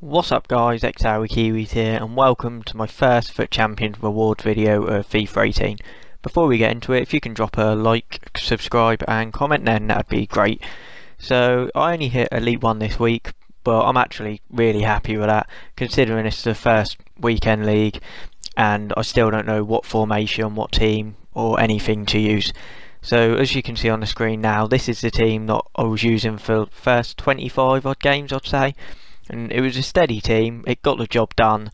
What's up guys, Totw Kiwis here and welcome to my first FUT Champions rewards video of FIFA 18. Before we get into it, if you can drop a like, subscribe and comment then that'd be great. So I only hit Elite 1 this week, but I'm actually really happy with that considering it's the first weekend league and I still don't know what formation, what team or anything to use. So as you can see on the screen now, this is the team that I was using for the first 25 odd games I'd say. And it was a steady team, it got the job done,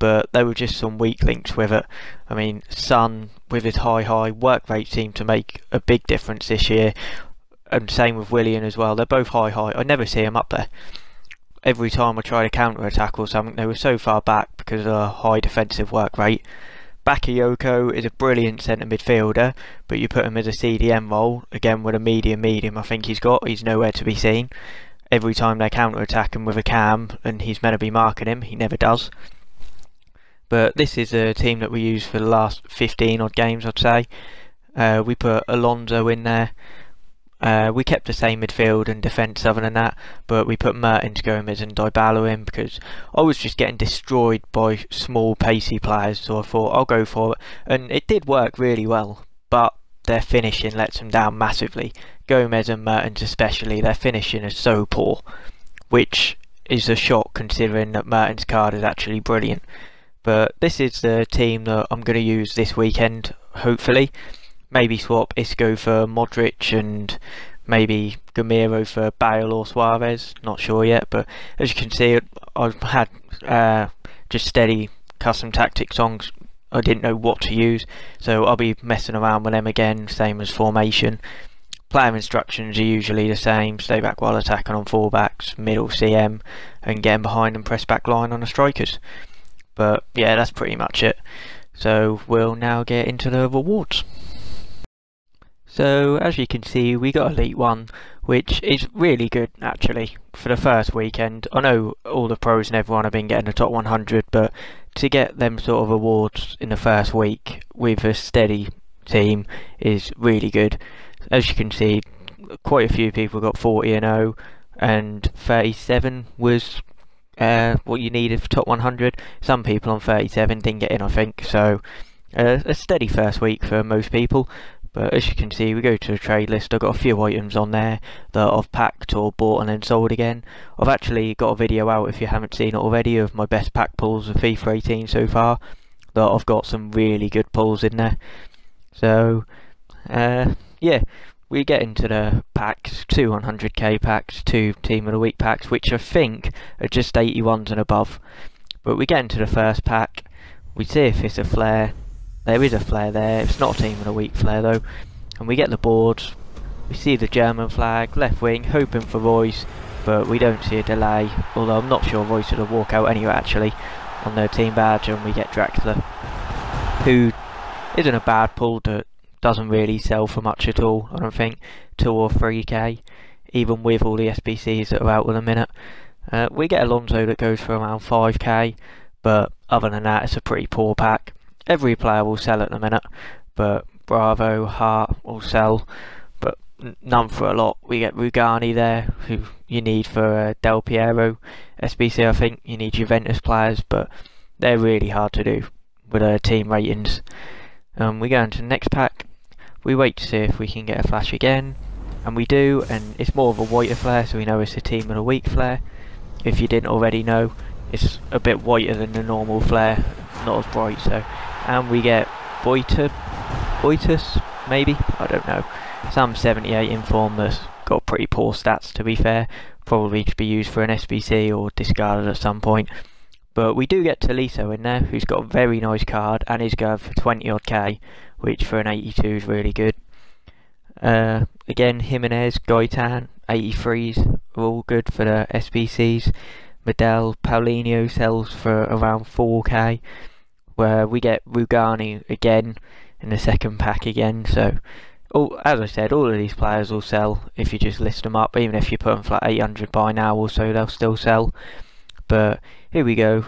but there were just some weak links with it. I mean, Son with his high work rate seemed to make a big difference this year, and same with Willian as well. They're both high. I never see them up there. Every time I try to counter attack or something, they were so far back because of a high defensive work rate. Bakayoko is a brilliant centre midfielder, but you put him as a CDM role, again with a medium I think he's nowhere to be seen. Every time they counter attack him with a cam and he's meant to be marking him, he never does. But this is a team that we used for the last 15 odd games I'd say. We put Alonso in there. We kept the same midfield and defence other than that, but we put Mertens, Gomez and Dybala in because I was just getting destroyed by small pacey players, so I thought I'll go for it. And it did work really well, but their finishing lets them down massively. Gomez and Mertens especially, their finishing is so poor, which is a shock considering that Mertens' card is actually brilliant. But this is the team that I'm going to use this weekend, hopefully. Maybe swap Isco for Modric and maybe Gamero for Bale or Suarez, not sure yet. But as you can see, I've had just steady custom tactic songs. I didn't know what to use, so I'll be messing around with them again, same as formation. Player instructions are usually the same: stay back while attacking on fullbacks, middle CM, and getting behind and press back line on the strikers. But yeah, that's pretty much it. So we'll now get into the rewards. So as you can see, we got Elite 1, which is really good actually for the first weekend. I know all the pros and everyone have been getting the top 100, but to get them sort of awards in the first week with a steady team is really good. As you can see, quite a few people got 40-0 and 37 was what you needed for top 100. Some people on 37 didn't get in, I think, so a steady first week for most people. But as you can see, we go to the trade list. I've got a few items on there that I've packed or bought and then sold again. I've actually got a video out, if you haven't seen it already, of my best pack pulls of FIFA 18 so far. That I've got some really good pulls in there. So yeah, we get into the packs, 2 100k packs, 2 Team of the Week packs, which I think are just 81s and above. But we get into the first pack, we see if it's a flare. There is a flare there, it's not a Team of the Week flare though. And we get the boards, we see the German flag, left wing, hoping for Royce, but we don't see a delay. Although I'm not sure Royce would have walked out anyway actually on their team badge, and we get Draxler, who isn't a bad pull, that doesn't really sell for much at all, I don't think, 2 or 3k, even with all the SBCs that are out in a minute. We get Alonso that goes for around 5k, but other than that it's a pretty poor pack. Every player will sell at the minute, but Bravo, Hart will sell, but none for a lot. We get Rugani there, who you need for Del Piero. SBC, I think you need Juventus players, but they're really hard to do with their team ratings. We go into the next pack, we wait to see if we can get a flash again, and we do, and it's more of a whiter flare, so we know it's a Team of the Week flare. If you didn't already know, it's a bit whiter than the normal flare, not as bright. So, and we get Boitus, maybe, I don't know, some 78 inform that's got pretty poor stats to be fair, probably to be used for an SBC or discarded at some point. But we do get Tolisso in there, who's got a very nice card and is going for 20 odd k, which for an 82 is really good. Again, Jimenez, Gaitan, 83s are all good for the SBCs. Medel, Paulinho sells for around 4k, where we get Rugani again in the second pack again. So as I said, all of these players will sell if you just list them up, even if you put them for like 800 by now or so, they'll still sell. But here we go,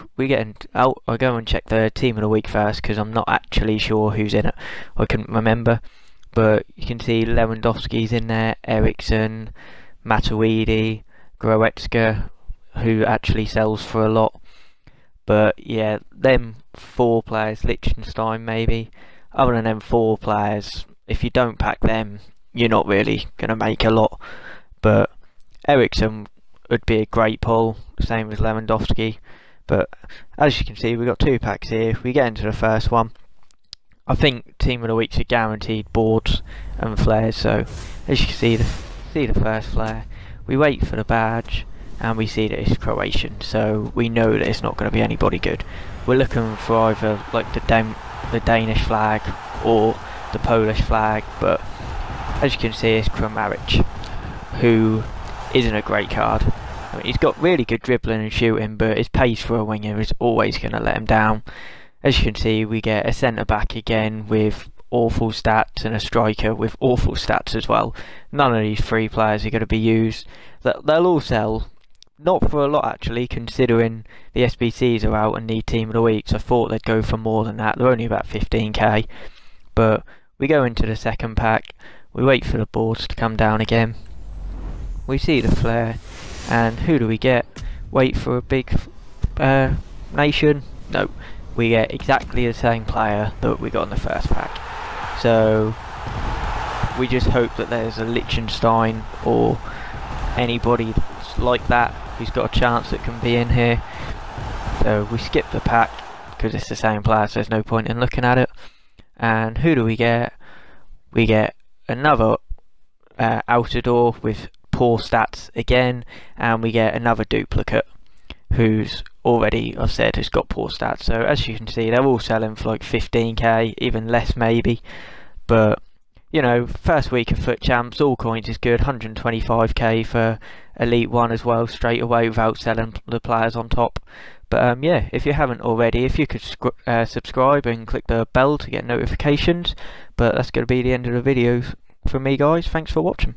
I'll go and check the Team of the Week first because I'm not actually sure who's in it, I couldn't remember. But you can see Lewandowski's in there, Ericsson, Matuidi, Goretzka, who actually sells for a lot. But yeah, them 4 players, Liechtenstein maybe, other than them 4 players, if you don't pack them, you're not really going to make a lot. But Ericsson would be a great pull, same as Lewandowski. But as you can see, we've got 2 packs here. We get into the first one. I think Team of the Weeks are guaranteed boards and flares. So as you can see, the first flare. We wait for the badge, and we see that it's Croatian. So we know that it's not going to be anybody good. We're looking for either like the Danish flag or the Polish flag. But as you can see, it's Kramaric, who isn't a great card. I mean, he's got really good dribbling and shooting, but his pace for a winger is always going to let him down. As you can see, we get a centre back again with awful stats and a striker with awful stats as well. None of these 3 players are going to be used. They'll all sell, not for a lot actually, considering the SBCs are out and need Team of the Week. So I thought they'd go for more than that. They're only about 15k. But we go into the second pack, we wait for the boards to come down again. We see the flare, and who do we get? Wait for a big nation? No, we get exactly the same player that we got in the first pack. So we just hope that there's a Liechtenstein or anybody like that who's got a chance that can be in here. So we skip the pack because it's the same player, so there's no point in looking at it. And who do we get? We get another Outdoor with poor stats again, and we get another duplicate who's already, I've said, has got poor stats. So as you can see, they're all selling for like 15k, even less maybe. But you know, first week of Foot Champs, all coins is good. 125k for Elite 1 as well, straight away without selling the players on top. But yeah, if you haven't already, if you could subscribe and click the bell to get notifications. But that's going to be the end of the video from me, guys. Thanks for watching.